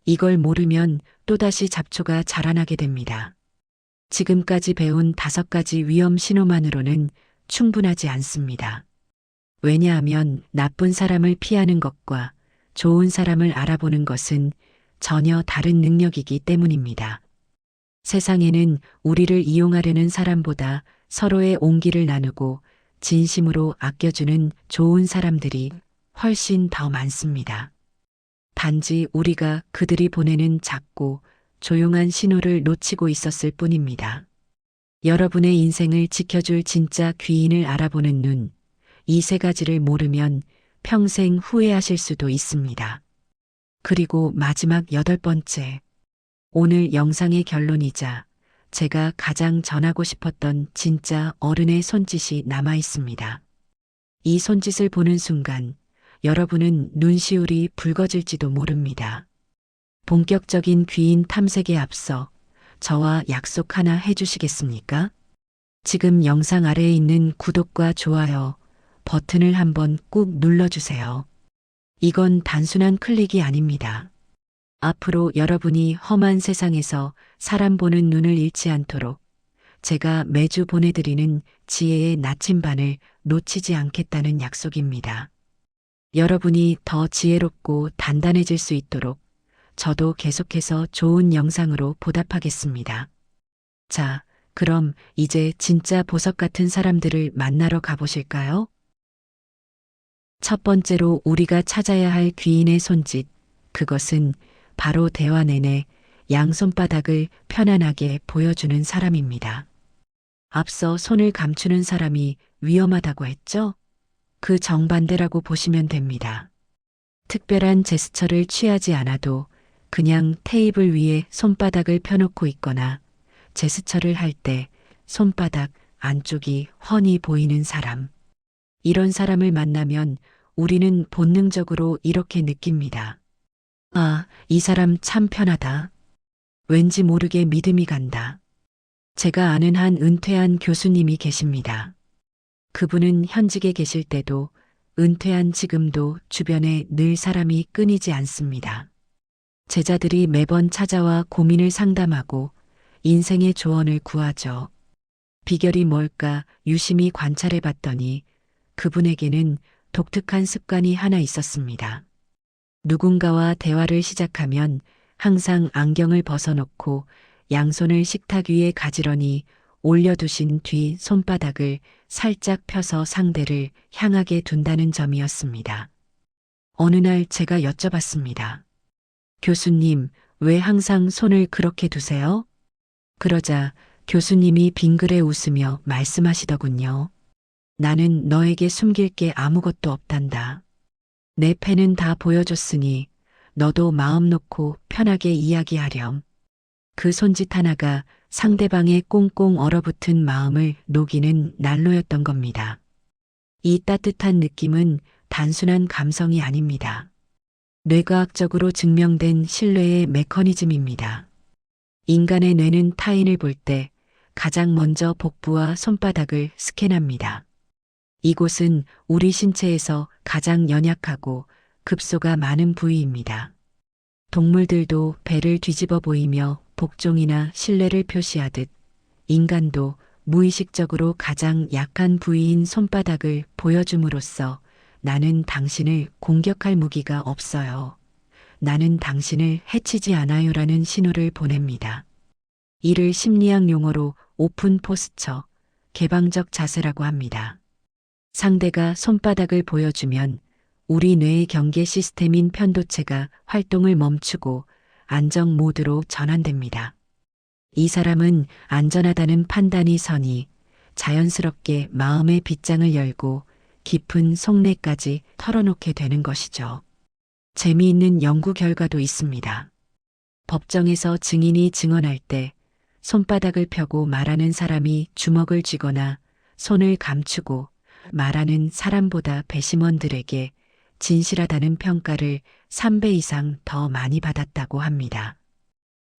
이걸 모르면 또다시 잡초가 자라나게 됩니다. 지금까지 배운 5가지 위험 신호만으로는 충분하지 않습니다. 왜냐하면 나쁜 사람을 피하는 것과 좋은 사람을 알아보는 것은 전혀 다른 능력이기 때문입니다. 세상에는 우리를 이용하려는 사람보다 서로의 온기를 나누고 진심으로 아껴주는 좋은 사람들이 훨씬 더 많습니다. 단지 우리가 그들이 보내는 작고 조용한 신호를 놓치고 있었을 뿐입니다. 여러분의 인생을 지켜줄 진짜 귀인을 알아보는 눈, 이 3가지를 모르면 평생 후회하실 수도 있습니다. 그리고 마지막 8번째. 오늘 영상의 결론이자 제가 가장 전하고 싶었던 진짜 어른의 손짓이 남아 있습니다. 이 손짓을 보는 순간 여러분은 눈시울이 붉어질지도 모릅니다. 본격적인 귀인 탐색에 앞서 저와 약속 하나 해주시겠습니까? 지금 영상 아래에 있는 구독과 좋아요 버튼을 한번 꾹 눌러주세요. 이건 단순한 클릭이 아닙니다. 앞으로 여러분이 험한 세상에서 사람 보는 눈을 잃지 않도록 제가 매주 보내드리는 지혜의 나침반을 놓치지 않겠다는 약속입니다. 여러분이 더 지혜롭고 단단해질 수 있도록 저도 계속해서 좋은 영상으로 보답하겠습니다. 자, 그럼 이제 진짜 보석 같은 사람들을 만나러 가보실까요? 첫 번째로 우리가 찾아야 할 귀인의 손짓, 그것은 바로 대화 내내 양손바닥을 편안하게 보여주는 사람입니다. 앞서 손을 감추는 사람이 위험하다고 했죠? 그 정반대라고 보시면 됩니다. 특별한 제스처를 취하지 않아도 그냥 테이블 위에 손바닥을 펴놓고 있거나 제스처를 할 때 손바닥 안쪽이 훤히 보이는 사람. 이런 사람을 만나면 우리는 본능적으로 이렇게 느낍니다. 아, 이 사람 참 편하다. 왠지 모르게 믿음이 간다. 제가 아는 한 은퇴한 교수님이 계십니다. 그분은 현직에 계실 때도 은퇴한 지금도 주변에 늘 사람이 끊이지 않습니다. 제자들이 매번 찾아와 고민을 상담하고 인생의 조언을 구하죠. 비결이 뭘까 유심히 관찰해 봤더니 그분에게는 독특한 습관이 하나 있었습니다. 누군가와 대화를 시작하면 항상 안경을 벗어놓고 양손을 식탁 위에 가지런히 올려두신 뒤 손바닥을 살짝 펴서 상대를 향하게 둔다는 점이었습니다. 어느 날 제가 여쭤봤습니다. 교수님, 왜 항상 손을 그렇게 두세요? 그러자 교수님이 빙그레 웃으며 말씀하시더군요. 나는 너에게 숨길 게 아무것도 없단다. 내 패는 다 보여줬으니 너도 마음 놓고 편하게 이야기하렴. 그 손짓 하나가 상대방의 꽁꽁 얼어붙은 마음을 녹이는 난로였던 겁니다. 이 따뜻한 느낌은 단순한 감성이 아닙니다. 뇌과학적으로 증명된 신뢰의 메커니즘입니다. 인간의 뇌는 타인을 볼 때 가장 먼저 복부와 손바닥을 스캔합니다. 이곳은 우리 신체에서 가장 연약하고 급소가 많은 부위입니다. 동물들도 배를 뒤집어 보이며 복종이나 신뢰를 표시하듯 인간도 무의식적으로 가장 약한 부위인 손바닥을 보여줌으로써 나는 당신을 공격할 무기가 없어요. 나는 당신을 해치지 않아요라는 신호를 보냅니다. 이를 심리학 용어로 오픈 포스처, 개방적 자세라고 합니다. 상대가 손바닥을 보여주면 우리 뇌의 경계 시스템인 편도체가 활동을 멈추고 안정 모드로 전환됩니다. 이 사람은 안전하다는 판단이 서니 자연스럽게 마음의 빗장을 열고 깊은 속내까지 털어놓게 되는 것이죠. 재미있는 연구 결과도 있습니다. 법정에서 증인이 증언할 때 손바닥을 펴고 말하는 사람이 주먹을 쥐거나 손을 감추고 말하는 사람보다 배심원들에게 진실하다는 평가를 3배 이상 더 많이 받았다고 합니다.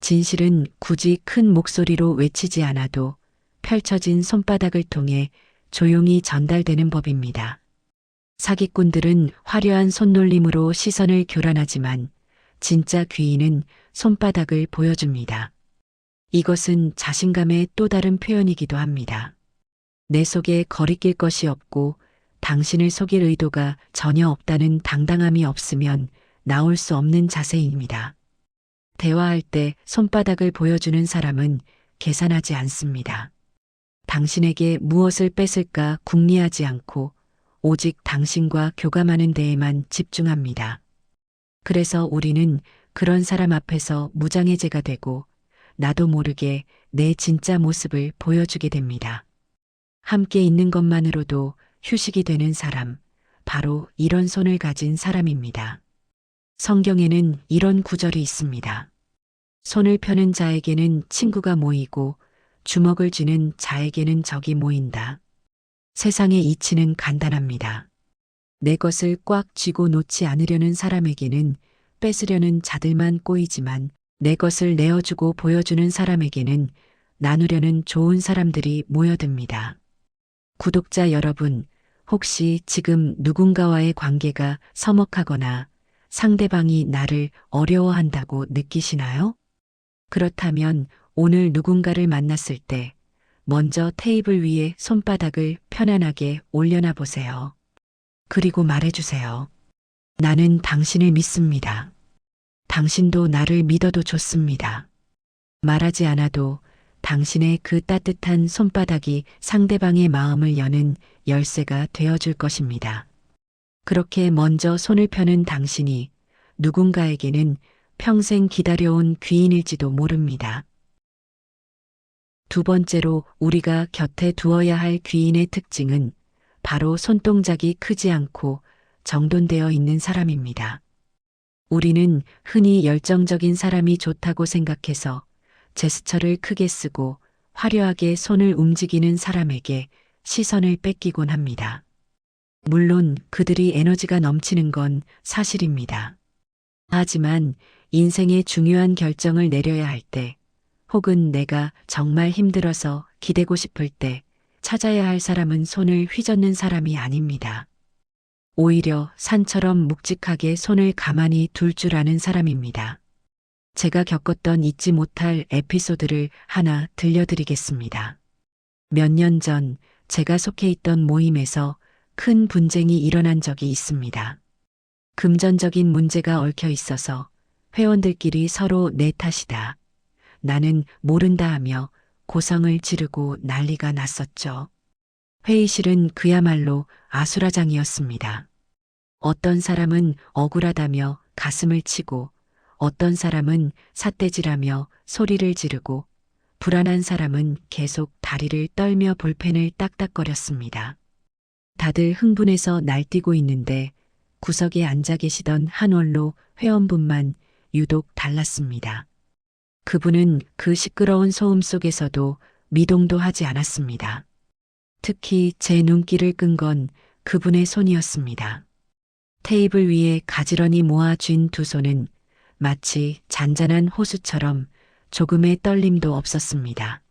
진실은 굳이 큰 목소리로 외치지 않아도 펼쳐진 손바닥을 통해 조용히 전달되는 법입니다. 사기꾼들은 화려한 손놀림으로 시선을 교란하지만 진짜 귀인은 손바닥을 보여줍니다. 이것은 자신감의 또 다른 표현이기도 합니다. 내 속에 거리낄 것이 없고 당신을 속일 의도가 전혀 없다는 당당함이 없으면 나올 수 없는 자세입니다. 대화할 때 손바닥을 보여주는 사람은 계산하지 않습니다. 당신에게 무엇을 뺏을까 궁리하지 않고 오직 당신과 교감하는 데에만 집중합니다. 그래서 우리는 그런 사람 앞에서 무장해제가 되고 나도 모르게 내 진짜 모습을 보여주게 됩니다. 함께 있는 것만으로도 휴식이 되는 사람, 바로 이런 손을 가진 사람입니다. 성경에는 이런 구절이 있습니다. 손을 펴는 자에게는 친구가 모이고 주먹을 쥐는 자에게는 적이 모인다. 세상의 이치는 간단합니다. 내 것을 꽉 쥐고 놓지 않으려는 사람에게는 뺏으려는 자들만 꼬이지만 내 것을 내어주고 보여주는 사람에게는 나누려는 좋은 사람들이 모여듭니다. 구독자 여러분, 혹시 지금 누군가와의 관계가 서먹하거나 상대방이 나를 어려워한다고 느끼시나요? 그렇다면 오늘 누군가를 만났을 때 먼저 테이블 위에 손바닥을 편안하게 올려놔 보세요. 그리고 말해주세요. 나는 당신을 믿습니다. 당신도 나를 믿어도 좋습니다. 말하지 않아도 당신의 그 따뜻한 손바닥이 상대방의 마음을 여는 열쇠가 되어줄 것입니다. 그렇게 먼저 손을 펴는 당신이 누군가에게는 평생 기다려온 귀인일지도 모릅니다. 두 번째로 우리가 곁에 두어야 할 귀인의 특징은 바로 손동작이 크지 않고 정돈되어 있는 사람입니다. 우리는 흔히 열정적인 사람이 좋다고 생각해서 제스처를 크게 쓰고 화려하게 손을 움직이는 사람에게 시선을 뺏기곤 합니다. 물론 그들이 에너지가 넘치는 건 사실입니다. 하지만 인생의 중요한 결정을 내려야 할 때, 혹은 내가 정말 힘들어서 기대고 싶을 때 찾아야 할 사람은 손을 휘젓는 사람이 아닙니다. 오히려 산처럼 묵직하게 손을 가만히 둘 줄 아는 사람입니다. 제가 겪었던 잊지 못할 에피소드를 하나 들려드리겠습니다. 몇 년 전 제가 속해 있던 모임에서 큰 분쟁이 일어난 적이 있습니다. 금전적인 문제가 얽혀 있어서 회원들끼리 서로 내 탓이다. 나는 모른다 하며 고성을 지르고 난리가 났었죠. 회의실은 그야말로 아수라장이었습니다. 어떤 사람은 억울하다며 가슴을 치고 어떤 사람은 삿대질하며 소리를 지르고 불안한 사람은 계속 다리를 떨며 볼펜을 딱딱거렸습니다. 다들 흥분해서 날뛰고 있는데 구석에 앉아 계시던 한 원로 회원분만 유독 달랐습니다. 그분은 그 시끄러운 소음 속에서도 미동도 하지 않았습니다. 특히 제 눈길을 끈 건 그분의 손이었습니다. 테이블 위에 가지런히 모아 쥔 두 손은 마치 잔잔한 호수처럼 조금의 떨림도 없었습니다.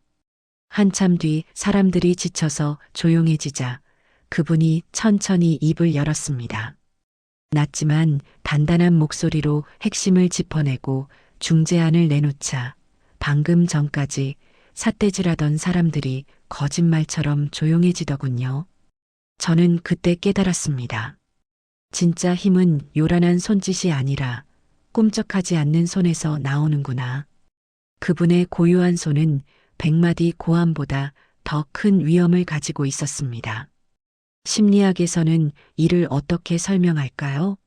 한참 뒤 사람들이 지쳐서 조용해지자 그분이 천천히 입을 열었습니다. 낮지만 단단한 목소리로 핵심을 짚어내고 중재안을 내놓자 방금 전까지 삿대질하던 사람들이 거짓말처럼 조용해지더군요. 저는 그때 깨달았습니다. 진짜 힘은 요란한 손짓이 아니라 꿈쩍하지 않는 손에서 나오는구나. 그분의 고요한 손은 100마디 고함보다 더 큰 위엄을 가지고 있었습니다. 심리학에서는 이를 어떻게 설명할까요?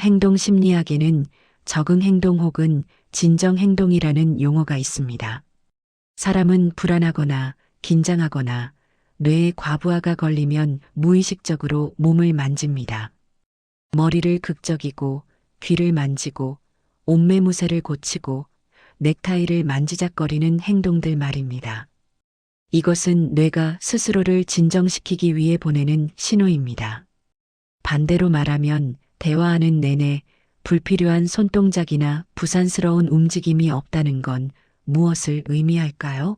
행동 심리학에는 적응 행동 혹은 진정 행동이라는 용어가 있습니다. 사람은 불안하거나 긴장하거나 뇌에 과부하가 걸리면 무의식적으로 몸을 만집니다. 머리를 극적이고 귀를 만지고 옷매무새를 고치고 넥타이를 만지작거리는 행동들 말입니다. 이것은 뇌가 스스로를 진정시키기 위해 보내는 신호입니다. 반대로 말하면 대화하는 내내 불필요한 손동작이나 부산스러운 움직임이 없다는 건 무엇을 의미할까요?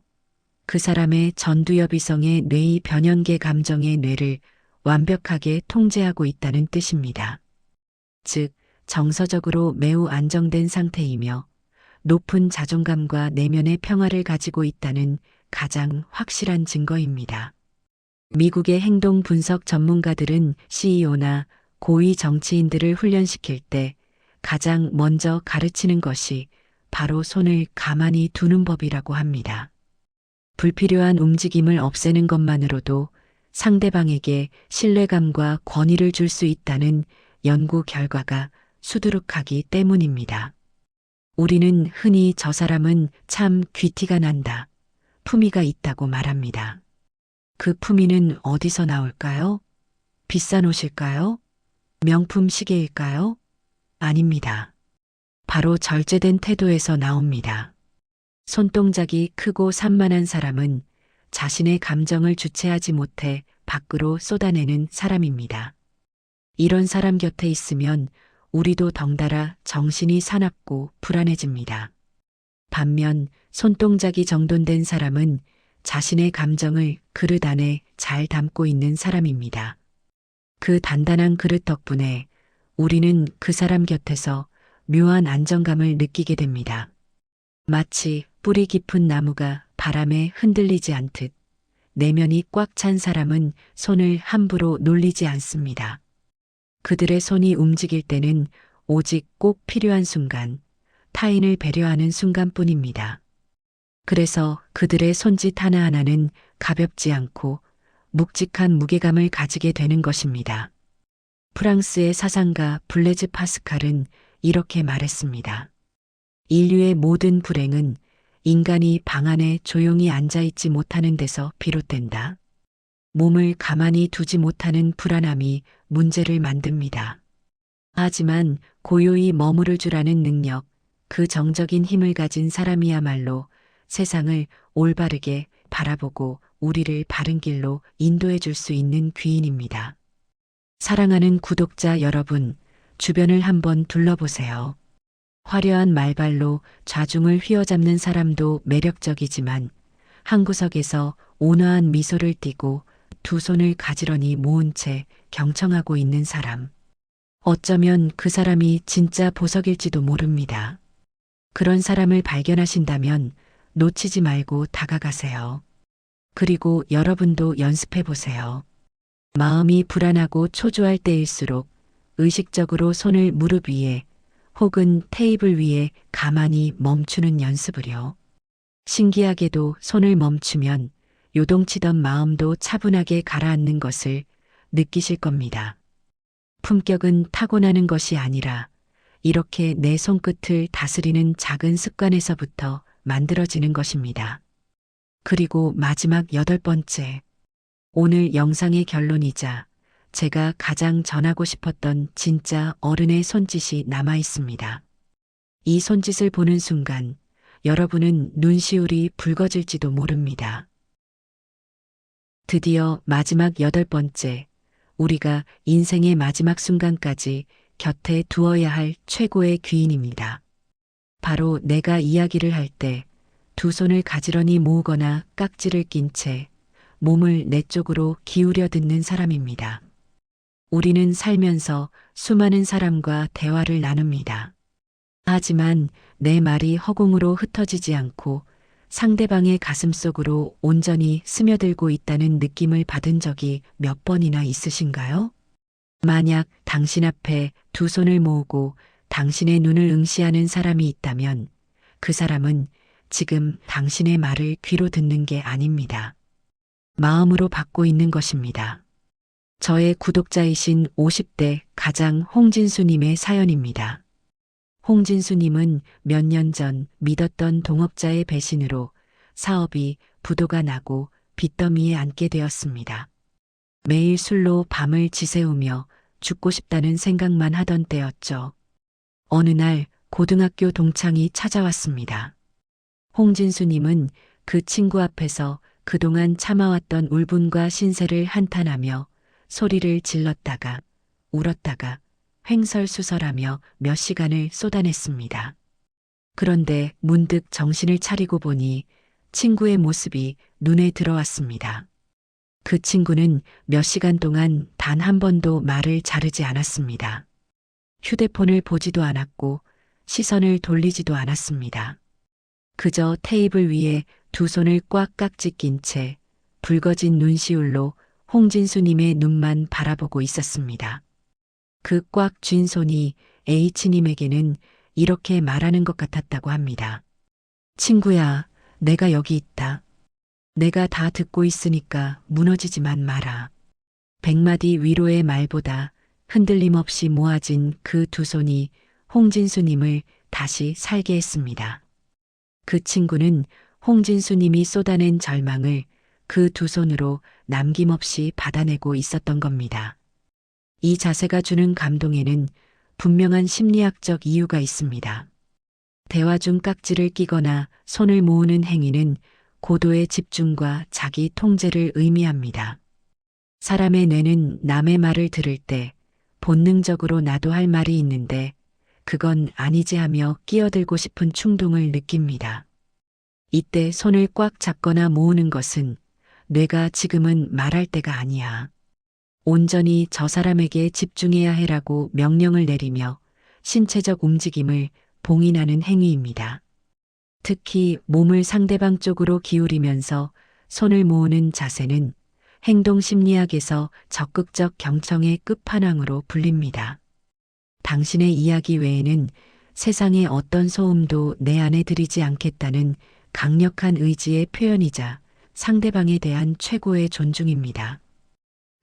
그 사람의 전두엽이성의 뇌의 변연계 감정의 뇌를 완벽하게 통제하고 있다는 뜻입니다. 즉, 정서적으로 매우 안정된 상태이며 높은 자존감과 내면의 평화를 가지고 있다는 가장 확실한 증거입니다. 미국의 행동 분석 전문가들은 CEO나 고위 정치인들을 훈련시킬 때 가장 먼저 가르치는 것이 바로 손을 가만히 두는 법이라고 합니다. 불필요한 움직임을 없애는 것만으로도 상대방에게 신뢰감과 권위를 줄 수 있다는 연구 결과가 수두룩하기 때문입니다. 우리는 흔히 저 사람은 참 귀티가 난다, 품위가 있다고 말합니다. 그 품위는 어디서 나올까요? 비싼 옷일까요? 명품 시계일까요? 아닙니다. 바로 절제된 태도에서 나옵니다. 손동작이 크고 산만한 사람은 자신의 감정을 주체하지 못해 밖으로 쏟아내는 사람입니다. 이런 사람 곁에 있으면 우리도 덩달아 정신이 사납고 불안해집니다. 반면 손동작이 정돈된 사람은 자신의 감정을 그릇 안에 잘 담고 있는 사람입니다. 그 단단한 그릇 덕분에 우리는 그 사람 곁에서 묘한 안정감을 느끼게 됩니다. 마치 뿌리 깊은 나무가 바람에 흔들리지 않듯 내면이 꽉 찬 사람은 손을 함부로 놀리지 않습니다. 그들의 손이 움직일 때는 오직 꼭 필요한 순간, 타인을 배려하는 순간뿐입니다. 그래서 그들의 손짓 하나하나는 가볍지 않고 묵직한 무게감을 가지게 되는 것입니다. 프랑스의 사상가 블레즈 파스칼은 이렇게 말했습니다. 인류의 모든 불행은 인간이 방 안에 조용히 앉아있지 못하는 데서 비롯된다. 몸을 가만히 두지 못하는 불안함이 문제를 만듭니다. 하지만 고요히 머무를 줄 아는 능력, 그 정적인 힘을 가진 사람이야말로 세상을 올바르게 바라보고 우리를 바른 길로 인도해 줄 수 있는 귀인입니다. 사랑하는 구독자 여러분, 주변을 한번 둘러보세요. 화려한 말발로 좌중을 휘어잡는 사람도 매력적이지만 한 구석에서 온화한 미소를 띠고 두 손을 가지런히 모은 채 경청하고 있는 사람. 어쩌면 그 사람이 진짜 보석일지도 모릅니다. 그런 사람을 발견하신다면 놓치지 말고 다가가세요. 그리고 여러분도 연습해 보세요. 마음이 불안하고 초조할 때일수록 의식적으로 손을 무릎 위에 혹은 테이블 위에 가만히 멈추는 연습을요. 신기하게도 손을 멈추면 요동치던 마음도 차분하게 가라앉는 것을 느끼실 겁니다. 품격은 타고나는 것이 아니라 이렇게 내 손끝을 다스리는 작은 습관에서부터 만들어지는 것입니다. 그리고 마지막 8번째. 오늘 영상의 결론이자 제가 가장 전하고 싶었던 진짜 어른의 손짓이 남아 있습니다. 이 손짓을 보는 순간 여러분은 눈시울이 붉어질지도 모릅니다. 드디어 마지막 8번째. 우리가 인생의 마지막 순간까지 곁에 두어야 할 최고의 귀인입니다. 바로 내가 이야기를 할 때 두 손을 가지런히 모으거나 깍지를 낀 채 몸을 내 쪽으로 기울여 듣는 사람입니다. 우리는 살면서 수많은 사람과 대화를 나눕니다. 하지만 내 말이 허공으로 흩어지지 않고 상대방의 가슴 속으로 온전히 스며들고 있다는 느낌을 받은 적이 몇 번이나 있으신가요? 만약 당신 앞에 두 손을 모으고 당신의 눈을 응시하는 사람이 있다면 그 사람은 지금 당신의 말을 귀로 듣는 게 아닙니다. 마음으로 받고 있는 것입니다. 저의 구독자이신 50대 가장 홍진수님의 사연입니다. 홍진수님은 몇 년 전 믿었던 동업자의 배신으로 사업이 부도가 나고 빚더미에 앉게 되었습니다. 매일 술로 밤을 지새우며 죽고 싶다는 생각만 하던 때였죠. 어느 날 고등학교 동창이 찾아왔습니다. 홍진수님은 그 친구 앞에서 그동안 참아왔던 울분과 신세를 한탄하며 소리를 질렀다가 울었다가 횡설수설하며 몇 시간을 쏟아냈습니다. 그런데 문득 정신을 차리고 보니 친구의 모습이 눈에 들어왔습니다. 그 친구는 몇 시간 동안 단 한 번도 말을 자르지 않았습니다. 휴대폰을 보지도 않았고 시선을 돌리지도 않았습니다. 그저 테이블 위에 두 손을 꽉 깍지 낀 채 붉어진 눈시울로 홍진수님의 눈만 바라보고 있었습니다. 그 꽉 쥔 손이 H님에게는 이렇게 말하는 것 같았다고 합니다. 친구야, 내가 여기 있다. 내가 다 듣고 있으니까 무너지지만 마라. 100마디 위로의 말보다 흔들림 없이 모아진 그 두 손이 홍진수님을 다시 살게 했습니다. 그 친구는 홍진수님이 쏟아낸 절망을 그 두 손으로 남김없이 받아내고 있었던 겁니다. 이 자세가 주는 감동에는 분명한 심리학적 이유가 있습니다. 대화 중 깍지를 끼거나 손을 모으는 행위는 고도의 집중과 자기 통제를 의미합니다. 사람의 뇌는 남의 말을 들을 때 본능적으로 나도 할 말이 있는데 그건 아니지 하며 끼어들고 싶은 충동을 느낍니다. 이때 손을 꽉 잡거나 모으는 것은 뇌가 지금은 말할 때가 아니야. 온전히 저 사람에게 집중해야 해라고 명령을 내리며 신체적 움직임을 봉인하는 행위입니다. 특히 몸을 상대방 쪽으로 기울이면서 손을 모으는 자세는 행동심리학에서 적극적 경청의 끝판왕으로 불립니다. 당신의 이야기 외에는 세상의 어떤 소음도 내 안에 들이지 않겠다는 강력한 의지의 표현이자 상대방에 대한 최고의 존중입니다.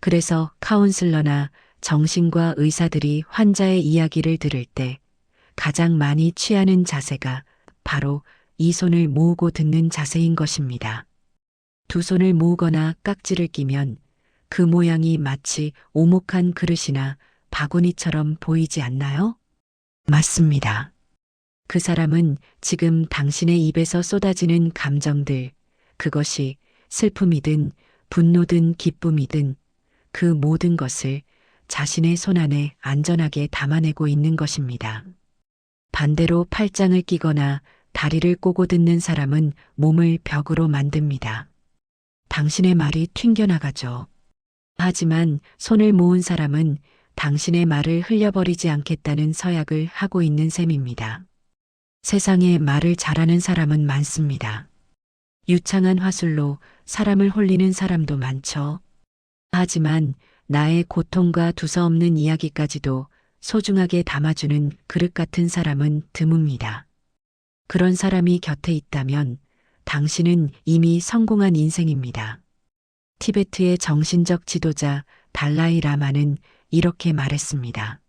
그래서 카운슬러나 정신과 의사들이 환자의 이야기를 들을 때 가장 많이 취하는 자세가 바로 이 손을 모으고 듣는 자세인 것입니다. 두 손을 모으거나 깍지를 끼면 그 모양이 마치 오목한 그릇이나 바구니처럼 보이지 않나요? 맞습니다. 그 사람은 지금 당신의 입에서 쏟아지는 감정들, 그것이 슬픔이든 분노든 기쁨이든 그 모든 것을 자신의 손 안에 안전하게 담아내고 있는 것입니다. 반대로 팔짱을 끼거나 다리를 꼬고 듣는 사람은 몸을 벽으로 만듭니다. 당신의 말이 튕겨나가죠. 하지만 손을 모은 사람은 당신의 말을 흘려버리지 않겠다는 서약을 하고 있는 셈입니다. 세상에 말을 잘하는 사람은 많습니다. 유창한 화술로 사람을 홀리는 사람도 많죠. 하지만 나의 고통과 두서없는 이야기까지도 소중하게 담아주는 그릇 같은 사람은 드뭅니다. 그런 사람이 곁에 있다면 당신은 이미 성공한 인생입니다. 티베트의 정신적 지도자 달라이 라마는 이렇게 말했습니다.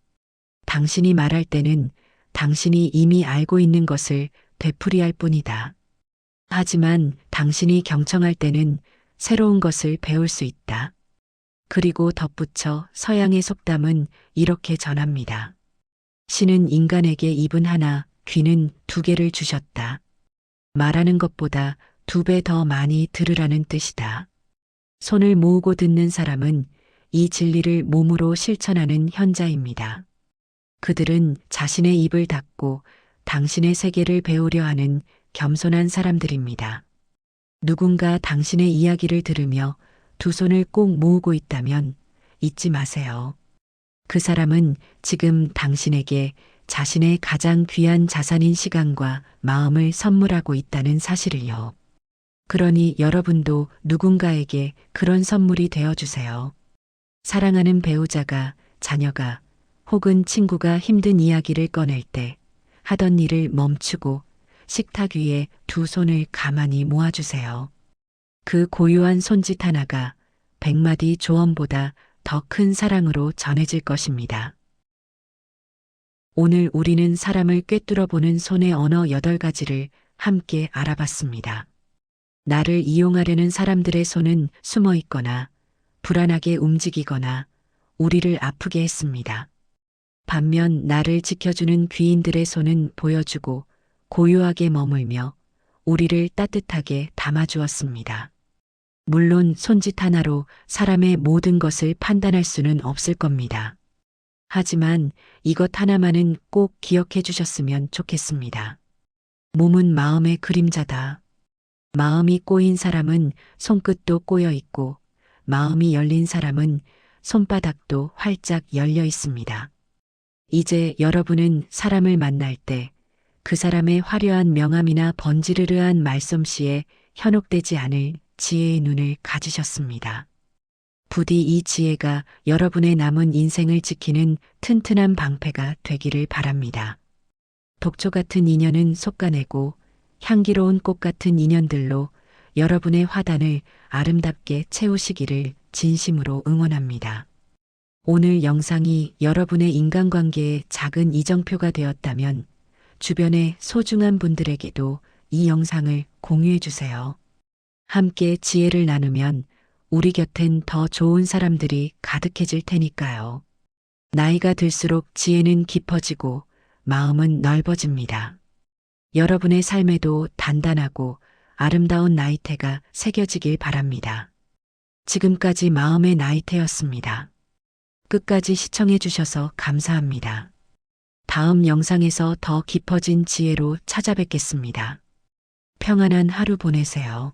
당신이 말할 때는 당신이 이미 알고 있는 것을 되풀이할 뿐이다. 하지만 당신이 경청할 때는 새로운 것을 배울 수 있다. 그리고 덧붙여 서양의 속담은 이렇게 전합니다. 신은 인간에게 입은 하나, 귀는 두 개를 주셨다. 말하는 것보다 2배 더 많이 들으라는 뜻이다. 손을 모으고 듣는 사람은 이 진리를 몸으로 실천하는 현자입니다. 그들은 자신의 입을 닫고 당신의 세계를 배우려 하는 겸손한 사람들입니다. 누군가 당신의 이야기를 들으며 두 손을 꼭 모으고 있다면 잊지 마세요. 그 사람은 지금 당신에게 자신의 가장 귀한 자산인 시간과 마음을 선물하고 있다는 사실을요. 그러니 여러분도 누군가에게 그런 선물이 되어주세요. 사랑하는 배우자가 자녀가 혹은 친구가 힘든 이야기를 꺼낼 때 하던 일을 멈추고 식탁 위에 두 손을 가만히 모아주세요. 그 고요한 손짓 하나가 100마디 조언보다 더 큰 사랑으로 전해질 것입니다. 오늘 우리는 사람을 꿰뚫어 보는 손의 언어 8가지를 함께 알아봤습니다. 나를 이용하려는 사람들의 손은 숨어 있거나 불안하게 움직이거나 우리를 아프게 했습니다. 반면 나를 지켜주는 귀인들의 손은 보여주고 고요하게 머물며 우리를 따뜻하게 담아주었습니다. 물론 손짓 하나로 사람의 모든 것을 판단할 수는 없을 겁니다. 하지만 이것 하나만은 꼭 기억해 주셨으면 좋겠습니다. 몸은 마음의 그림자다. 마음이 꼬인 사람은 손끝도 꼬여 있고 마음이 열린 사람은 손바닥도 활짝 열려 있습니다. 이제 여러분은 사람을 만날 때 그 사람의 화려한 명암이나 번지르르한 말솜씨에 현혹되지 않을 지혜의 눈을 가지셨습니다. 부디 이 지혜가 여러분의 남은 인생을 지키는 튼튼한 방패가 되기를 바랍니다. 독초 같은 인연은 솎아내고 향기로운 꽃 같은 인연들로 여러분의 화단을 아름답게 채우시기를 진심으로 응원합니다. 오늘 영상이 여러분의 인간관계에 작은 이정표가 되었다면 주변의 소중한 분들에게도 이 영상을 공유해 주세요. 함께 지혜를 나누면 우리 곁엔 더 좋은 사람들이 가득해질 테니까요. 나이가 들수록 지혜는 깊어지고 마음은 넓어집니다. 여러분의 삶에도 단단하고 아름다운 나이테가 새겨지길 바랍니다. 지금까지 마음의 나이테였습니다. 끝까지 시청해 주셔서 감사합니다. 다음 영상에서 더 깊어진 지혜로 찾아뵙겠습니다. 평안한 하루 보내세요.